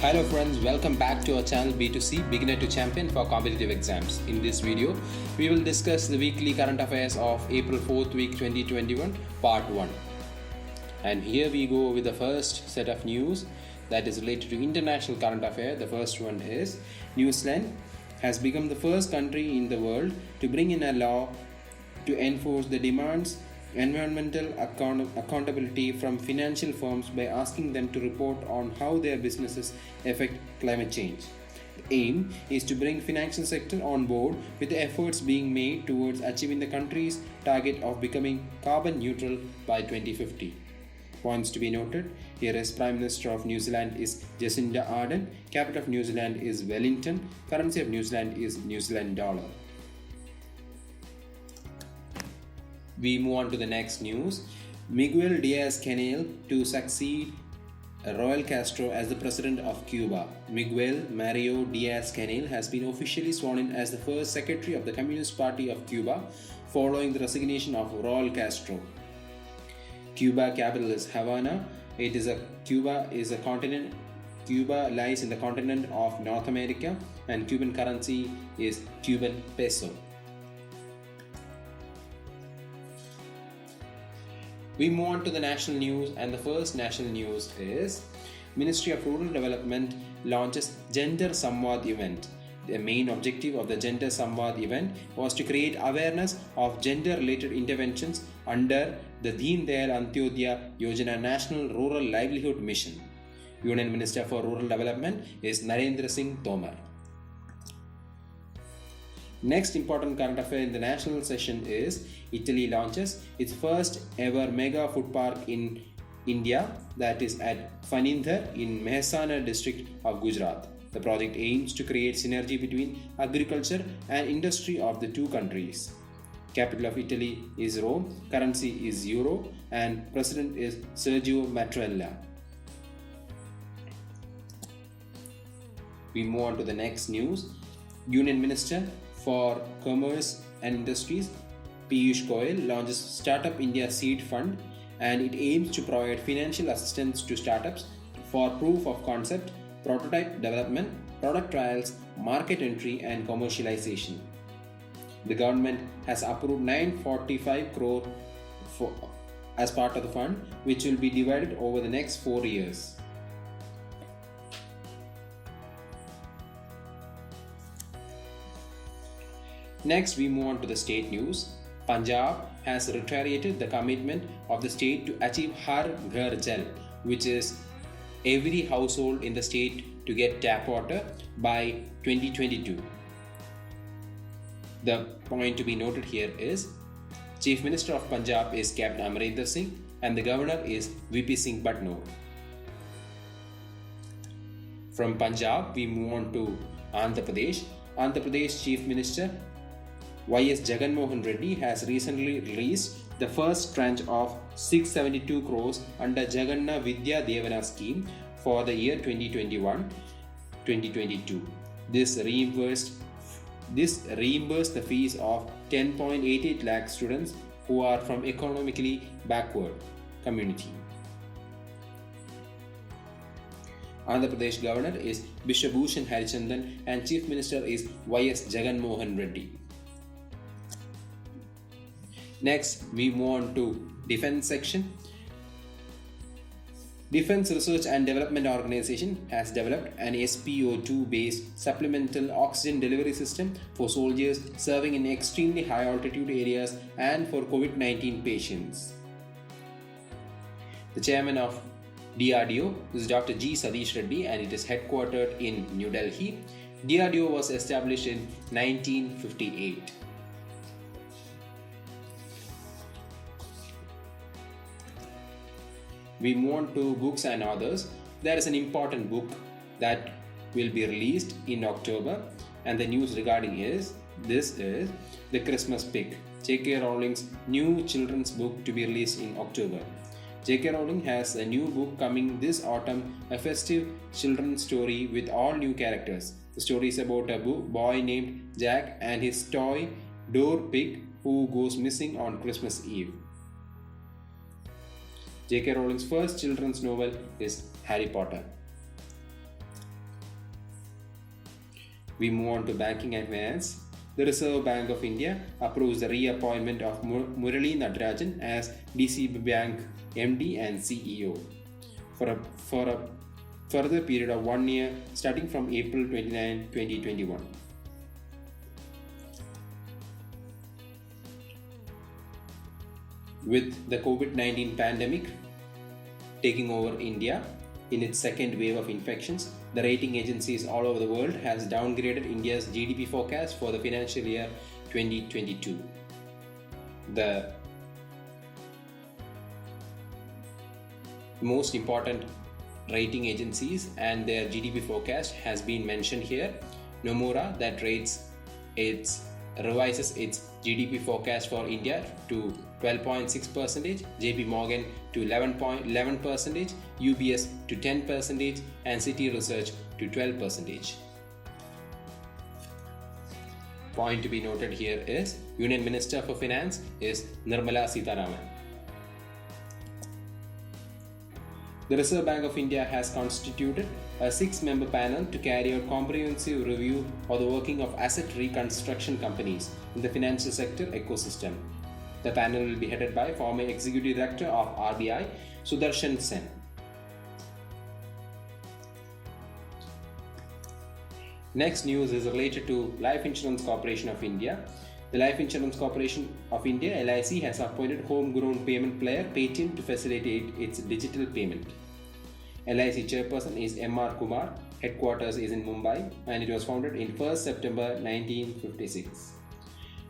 Hello friends, welcome back to our channel B2C Beginner to Champion for Competitive Exams. In this video, we will discuss the weekly current affairs of April 4th week 2021 part 1. And here we go with the first set of news that is related to international current affair. The first one is New Zealand has become the first country in the world to bring in a law to enforce the demands environmental accountability from financial firms by asking them to report on how their businesses affect climate change. The aim is to bring financial sector on board with the efforts being made towards achieving the country's target of becoming carbon neutral by 2050. Points to be noted here is Prime Minister of New Zealand is Jacinda Ardern, capital of New Zealand is Wellington, currency of New Zealand is New Zealand dollar. We move on to the next news. Miguel Diaz-Canel to succeed Raul Castro as the president of Cuba. Miguel Mario Diaz-Canel has been officially sworn in as the first secretary of the Communist Party of Cuba following the resignation of Raul Castro. Cuba capital is Havana. Cuba lies in the continent of North America and Cuban currency is Cuban peso. We move on to the national news, and the first national news is Ministry of Rural Development launches Gender Samvad event. The main objective of the Gender Samvad event was to create awareness of gender-related interventions under the Deen Dayal Antyodaya Yojana National Rural Livelihood Mission. Union Minister for Rural Development is Narendra Singh Tomar. Next important current affair in the national session is Italy launches its first ever mega food park in India, that is at Fanindhar in Mehsana district of Gujarat. The project aims to create synergy between agriculture and industry of the two countries. Capital of Italy is Rome, currency is euro, and president is Sergio Mattarella. We move on to the next news. Union Minister for Commerce and Industries Piyush Goyal launches Startup India Seed Fund, and it aims to provide financial assistance to startups for proof of concept, prototype development, product trials, market entry and commercialization. The government has approved 945 crore as part of the fund, which will be divided over the next 4 years. Next, we move on to the state news. Punjab has reiterated the commitment of the state to achieve Har Ghar Jal, which is every household in the state to get tap water by 2022. The point to be noted here is Chief Minister of Punjab is Captain Amarinder Singh and the Governor is VP Singh Batnor. From Punjab, we move on to Andhra Pradesh. Andhra Pradesh Chief Minister Y.S. Jagan Mohan Reddy has recently released the first tranche of 672 crores under Jaganna Vidya Devana scheme for the year 2021-2022. This reimbursed the fees of 10.88 lakh students who are from economically backward community. Andhra Pradesh Governor is Bishabhushan Harichandan and Chief Minister is Y.S. Jagan Mohan Reddy. Next, we move on to Defense section. Defense Research and Development Organization has developed an SpO2 based supplemental oxygen delivery system for soldiers serving in extremely high altitude areas and for COVID-19 patients. The chairman of DRDO is Dr. G. Satish Reddy and it is headquartered in New Delhi. DRDO was established in 1958. We move on to books and authors. There is an important book that will be released in October, and the news regarding this is The Christmas Pig, J.K. Rowling's new children's book to be released in October. J.K. Rowling has a new book coming this autumn, a festive children's story with all new characters. The story is about a boy named Jack and his toy door pig who goes missing on Christmas Eve. J.K. Rowling's first children's novel is Harry Potter. We move on to banking and finance. The Reserve Bank of India approves the reappointment of Murali Natarajan as DCB Bank MD and CEO for a further period of 1 year starting from April 29, 2021. With the COVID-19 pandemic taking over India in its second wave of infections, the rating agencies all over the world has downgraded India's GDP forecast for the financial year 2022. The most important rating agencies and their GDP forecast has been mentioned here. Nomura, that revises its GDP forecast for India to 12.6%, JP Morgan to 11%, UBS to 10%, and Citi Research to 12%. Point to be noted here is Union Minister for Finance is Nirmala Sitharaman. The Reserve Bank of India has constituted a 6-member panel to carry out comprehensive review of the working of asset reconstruction companies in the financial sector ecosystem. The panel will be headed by former Executive Director of RBI, Sudarshan Sen. Next news is related to Life Insurance Corporation of India. The Life Insurance Corporation of India (LIC) has appointed homegrown payment player Paytm to facilitate its digital payment. LIC chairperson is M.R. Kumar, headquarters is in Mumbai, and it was founded in 1st September 1956.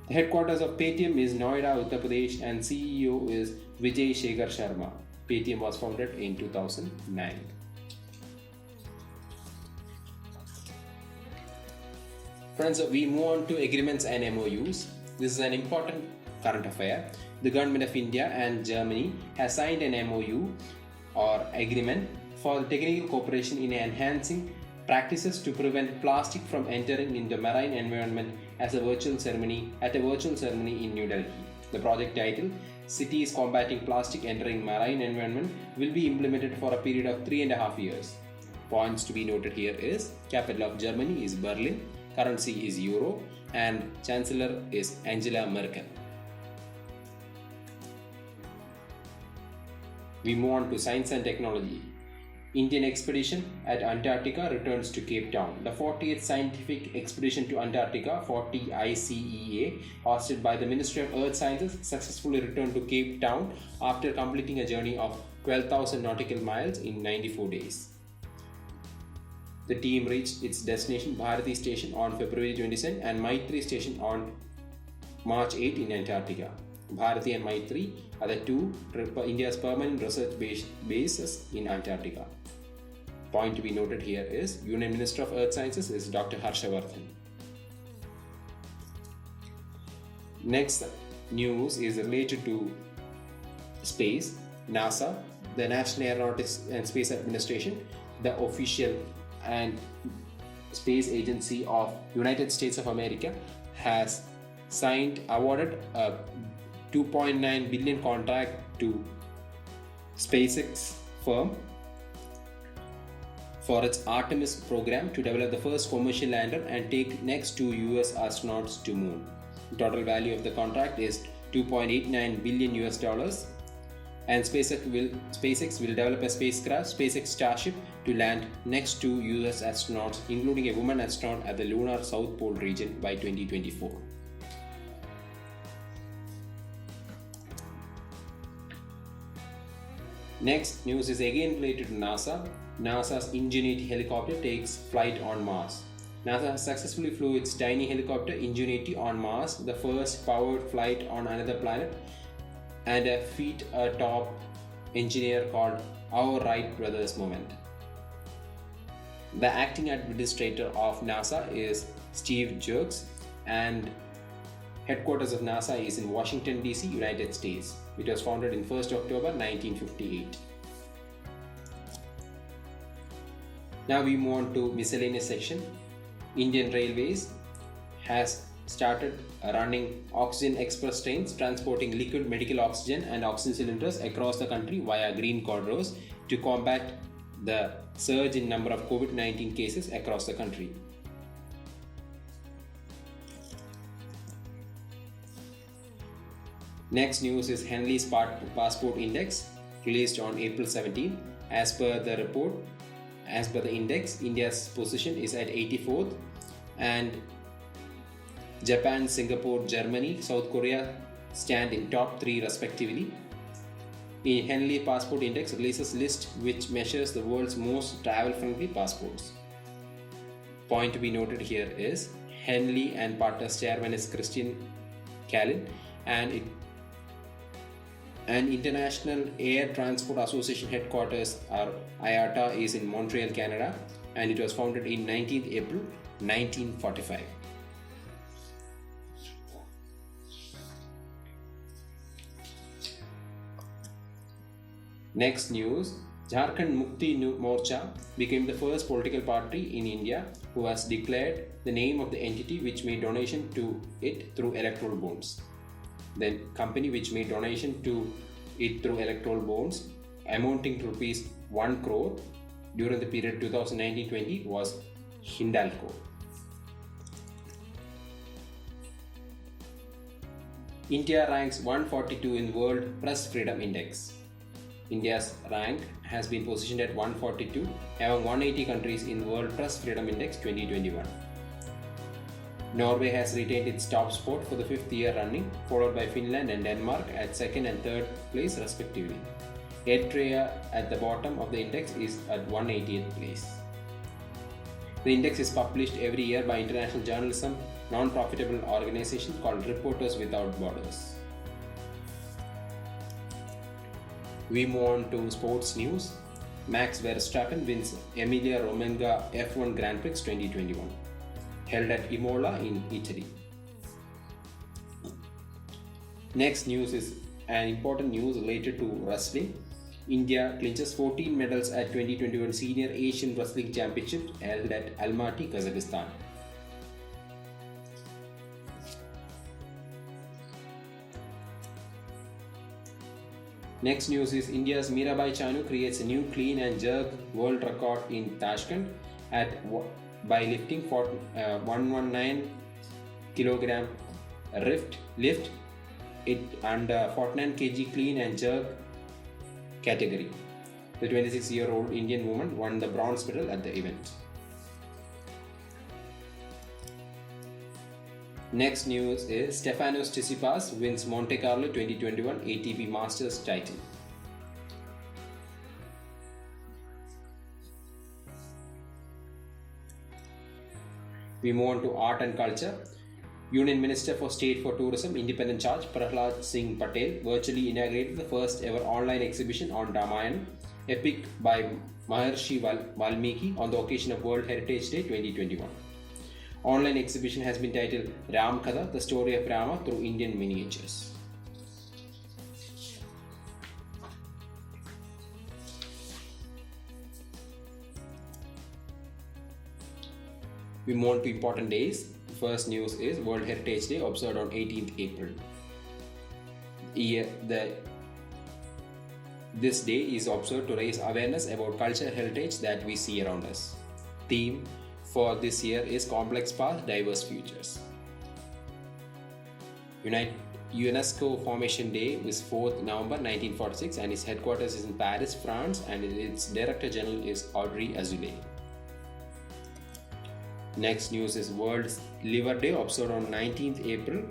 The headquarters of Paytm is Noida, Uttar Pradesh, and CEO is Vijay Shekhar Sharma. Paytm was founded in 2009. Friends, we move on to agreements and MOUs. This is an important current affair. The Government of India and Germany has signed an MOU or agreement for technical cooperation in enhancing practices to prevent plastic from entering into the marine environment at a virtual ceremony in New Delhi. The project title, Cities Combating Plastic Entering Marine Environment, will be implemented for a period of 3.5 years. Points to be noted here is capital of Germany is Berlin, currency is Euro, and Chancellor is Angela Merkel. We move on to science and technology. Indian expedition at Antarctica returns to Cape Town. The 40th Scientific Expedition to Antarctica, 40 ICEA, hosted by the Ministry of Earth Sciences, successfully returned to Cape Town after completing a journey of 12,000 nautical miles in 94 days. The team reached its destination Bharati Station on February 27 and Maitri Station on March 8 in Antarctica. Bharati and Maitri are the two India's permanent research bases in Antarctica. Point to be noted here is Union Minister of Earth Sciences is Dr. Harshavardhan. Next news is related to space. NASA, the National Aeronautics and Space Administration, the official and space agency of United States of America, has awarded a $2.9 billion contract to SpaceX firm for its Artemis program to develop the first commercial lander and take next 2 US astronauts to moon. The total value of the contract is $2.89 billion, and SpaceX will develop a spacecraft, SpaceX Starship, to land next 2 US astronauts, including a woman astronaut at the lunar South Pole region by 2024. Next news is again related to NASA. NASA's Ingenuity helicopter takes flight on Mars. NASA successfully flew its tiny helicopter Ingenuity on Mars, the first powered flight on another planet, and a feat atop engineer called Our Wright Brothers moment. The acting administrator of NASA is Steve Jurgs, and headquarters of NASA is in Washington, D.C., United States. It was founded in 1st October 1958. Now we move on to miscellaneous section. Indian Railways has started running oxygen express trains transporting liquid medical oxygen and oxygen cylinders across the country via green corridors to combat the surge in number of COVID-19 cases across the country. Next news is Henley's Passport Index released on April 17. As per the index, India's position is at 84th, and Japan, Singapore, Germany, South Korea stand in top 3 respectively. The Henley Passport Index releases list which measures the world's most travel-friendly passports. Point to be noted here is Henley and Partners chairman is Christian Callan, and International Air Transport Association headquarters are IATA is in Montreal, Canada, and it was founded in 19th April 1945. Next news, Jharkhand Mukti Morcha became the first political party in India who has declared the name of the entity which made donation to it through electoral bonds. The company which made donation to it through electoral bonds amounting to rupees 1 crore during the period 2019-20 was Hindalco. India ranks 142 in World Press Freedom Index. India's rank has been positioned at 142 among 180 countries in World Press Freedom Index 2021. Norway has retained its top spot for the 5th year running, followed by Finland and Denmark at 2nd and 3rd place respectively. Eritrea at the bottom of the index is at 180th place. The index is published every year by international journalism non-profitable organization called Reporters Without Borders. We move on to sports news. Max Verstappen wins Emilia Romagna F1 Grand Prix 2021, held at Imola in Italy. Next news is an important news related to wrestling. India clinches 14 medals at 2021 Senior Asian Wrestling Championship held at Almaty, Kazakhstan. Next news is India's Mirabai Chanu creates a new clean and jerk world record in Tashkent by lifting 119 kilogram lift it under 49 kg clean and jerk category. The 26-year-old Indian woman won the bronze medal at the event. Next news is Stefanos Tsitsipas wins Monte Carlo 2021 ATP Masters title. We move on to art and culture. Union Minister for State for Tourism, Independent Charge Prahlad Singh Patel virtually inaugurated the first ever online exhibition on Ramayana, epic by Maharshi Valmiki on the occasion of World Heritage Day 2021. Online exhibition has been titled Ram Katha, the story of Rama through Indian miniatures. We move on to important days. First news is World Heritage Day observed on 18th April. This day is observed to raise awareness about cultural heritage that we see around us. Theme for this year is Complex Past, Diverse Futures. UNESCO Formation Day is 4th November 1946 and its headquarters is in Paris, France, and its Director General is Audrey Azoulay. Next news is World Liver Day observed on 19th April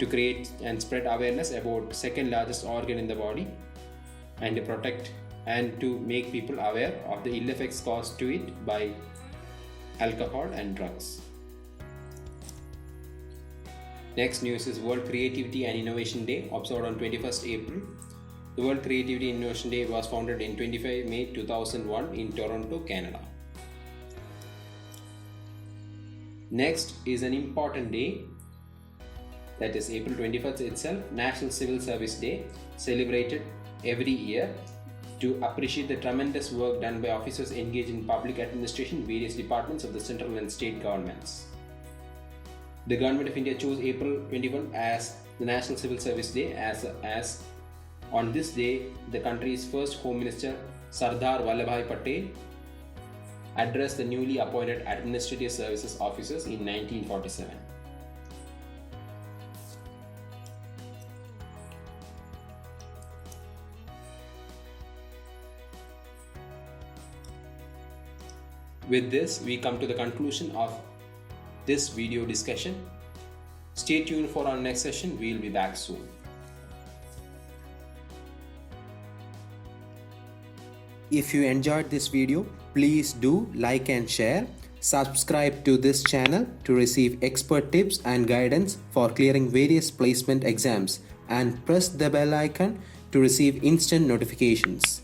to create and spread awareness about second largest organ in the body and to protect and to make people aware of the ill effects caused to it by alcohol and drugs. Next news is World Creativity and Innovation Day observed on 21st April. The World Creativity and Innovation Day was founded in 25 May 2001 in Toronto, Canada. Next is an important day, that is April 21st itself, National Civil Service Day, celebrated every year to appreciate the tremendous work done by officers engaged in public administration in various departments of the central and state governments. The Government of India chose April 21 as the National Civil Service Day as on this day the country's first Home Minister Sardar Vallabhbhai Patel addressed the newly appointed Administrative Services officers in 1947. With this, we come to the conclusion of this video discussion. Stay tuned for our next session. We'll be back soon. If you enjoyed this video, please do like and share. Subscribe to this channel to receive expert tips and guidance for clearing various placement exams, and press the bell icon to receive instant notifications.